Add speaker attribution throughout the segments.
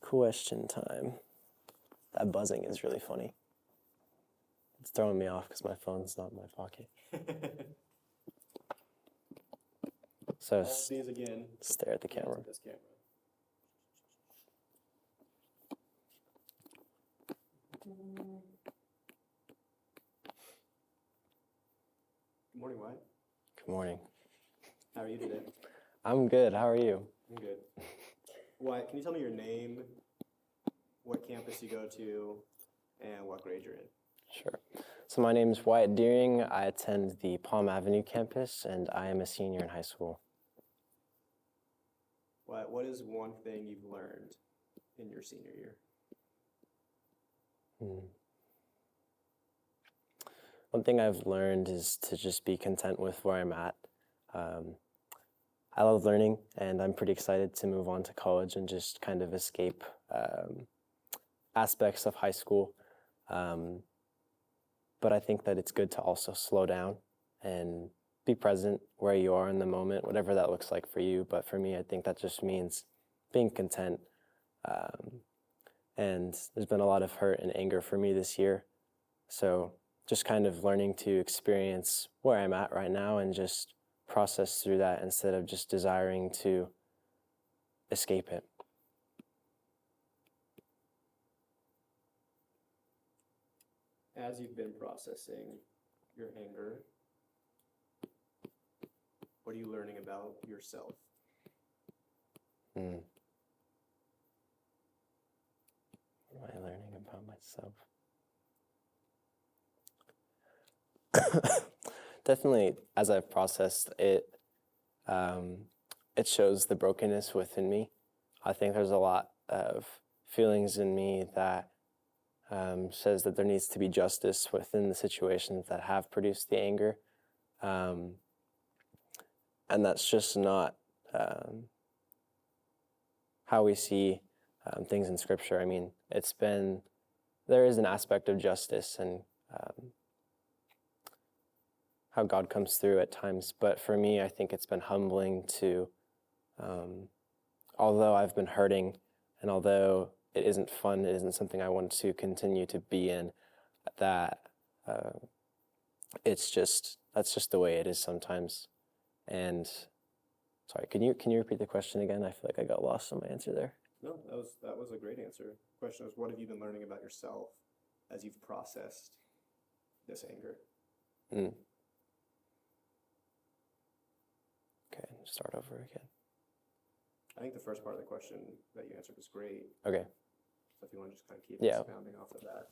Speaker 1: Question time. That buzzing is really funny. It's throwing me off because my phone's not in my pocket. So
Speaker 2: these again.
Speaker 1: Stare at the camera.
Speaker 2: This camera. Good morning, Wyatt.
Speaker 1: Good morning.
Speaker 2: How are you today?
Speaker 1: I'm good. How are you?
Speaker 2: I'm good. Wyatt, can you tell me your name, what campus you go to, and what grade you're in?
Speaker 1: Sure. So my name is Wyatt Deering. I attend the Palm Avenue campus, and I am a senior in high school.
Speaker 2: Wyatt, what is one thing you've learned in your senior year?
Speaker 1: One thing I've learned is to just be content with where I'm at. I love learning, and I'm pretty excited to move on to college and just kind of escape aspects of high school. But I think that it's good to also slow down and be present where you are in the moment, whatever that looks like for you. But for me, I think that just means being content. And there's been a lot of hurt and anger for me this year. So just kind of learning to experience where I'm at right now and just process through that instead of just desiring to escape it.
Speaker 2: As you've been processing your anger, what are you learning about yourself?
Speaker 1: What am I learning about myself? Definitely, as I've processed it, it shows the brokenness within me. I think there's a lot of feelings in me that says that there needs to be justice within the situations that have produced the anger. And that's just not how we see things in Scripture. I mean, there is an aspect of justice and how God comes through at times. But for me, I think it's been humbling to, although I've been hurting and although it isn't fun, it isn't something I want to continue to be in, that that's just the way it is sometimes. And sorry, can you repeat the question again? I feel like I got lost on my answer there.
Speaker 2: No, that was a great answer. The question was, what have you been learning about yourself as you've processed this anger?
Speaker 1: Okay, start over again.
Speaker 2: I think the first part of the question that you answered was great.
Speaker 1: Okay.
Speaker 2: So if you want to just kind of keep expounding off of that.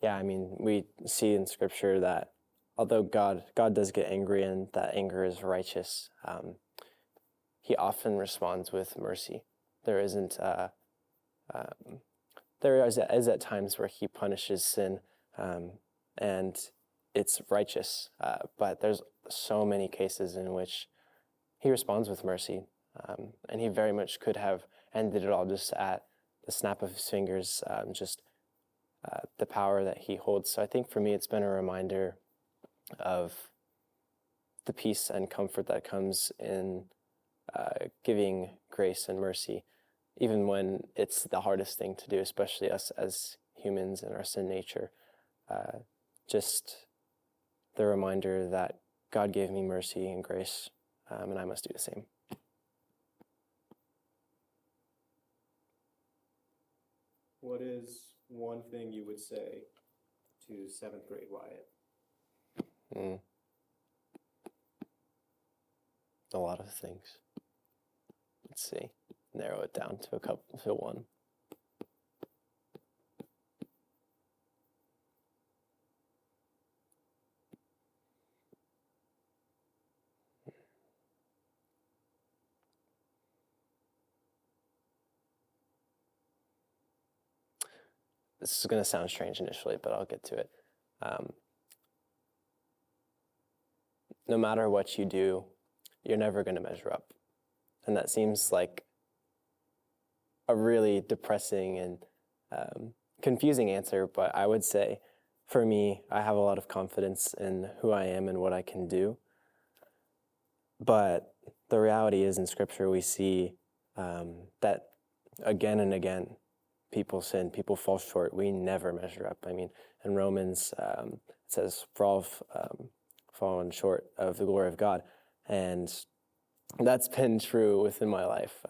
Speaker 1: Yeah, I mean, we see in Scripture that although God does get angry and that anger is righteous, He often responds with mercy. There is at times where He punishes sin, and it's righteous. But there's so many cases in which He responds with mercy, and He very much could have ended it all just at the snap of His fingers, the power that He holds. So I think for me, it's been a reminder of the peace and comfort that comes in giving grace and mercy, even when it's the hardest thing to do, especially us as humans in our sin nature. Just the reminder that God gave me mercy and grace, and I must do the same.
Speaker 2: What is one thing you would say to 7th grade Wyatt?
Speaker 1: A lot of things. Let's see. Narrow it down to one. This is going to sound strange initially, but I'll get to it. No matter what you do, you're never going to measure up. And that seems like a really depressing and confusing answer, but I would say, for me, I have a lot of confidence in who I am and what I can do. But the reality is in Scripture we see that again and again, people sin, people fall short. We never measure up. I mean, in Romans, it says, for all have fallen short of the glory of God. And that's been true within my life,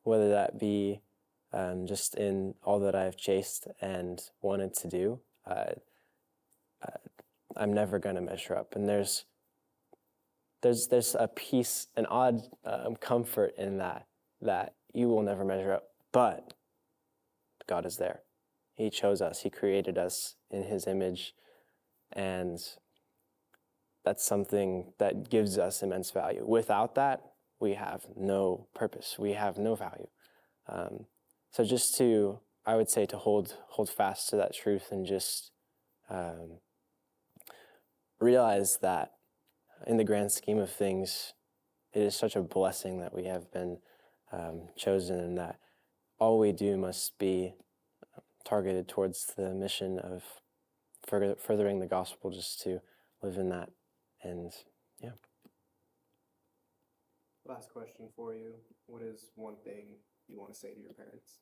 Speaker 1: whether that be just in all that I've chased and wanted to do. I'm never going to measure up. And there's a peace, an odd comfort in that you will never measure up, but God is there. He chose us. He created us in his image, and that's something that gives us immense value. Without that, we have no purpose. We have no value. So just to, I would say, to hold fast to that truth and just realize that in the grand scheme of things, it is such a blessing that we have been chosen, and that all we do must be targeted towards the mission of furthering the gospel, just to live in that. And yeah.
Speaker 2: Last question for you. What is one thing you want to say to your parents?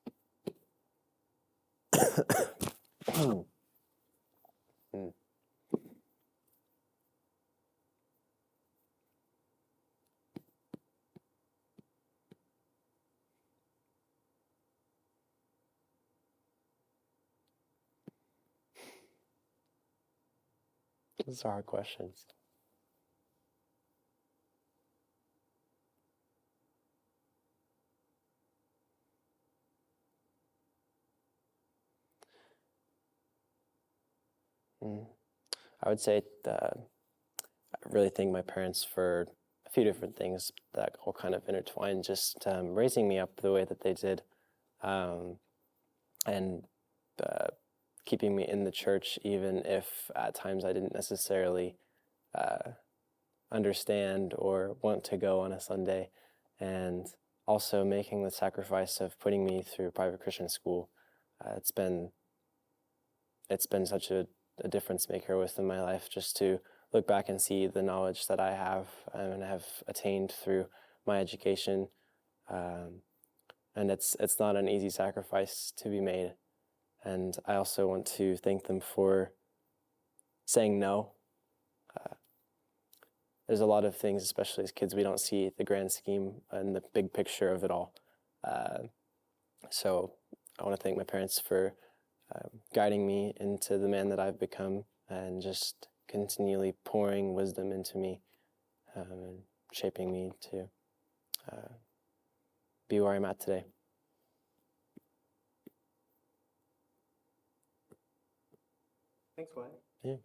Speaker 1: Those are hard questions. I would say I really thank my parents for a few different things that all kind of intertwine, just raising me up the way that they did, and keeping me in the church, even if at times I didn't necessarily understand or want to go on a Sunday, and also making the sacrifice of putting me through private Christian school. It's been such a difference maker within my life, just to look back and see the knowledge that I have and have attained through my education. And it's not an easy sacrifice to be made. And I also want to thank them for saying no. There's a lot of things, especially as kids, we don't see the grand scheme and the big picture of it all. So I want to thank my parents for guiding me into the man that I've become, and just continually pouring wisdom into me, and shaping me to be where I'm at today.
Speaker 2: Thanks, Wyatt.
Speaker 1: Yeah.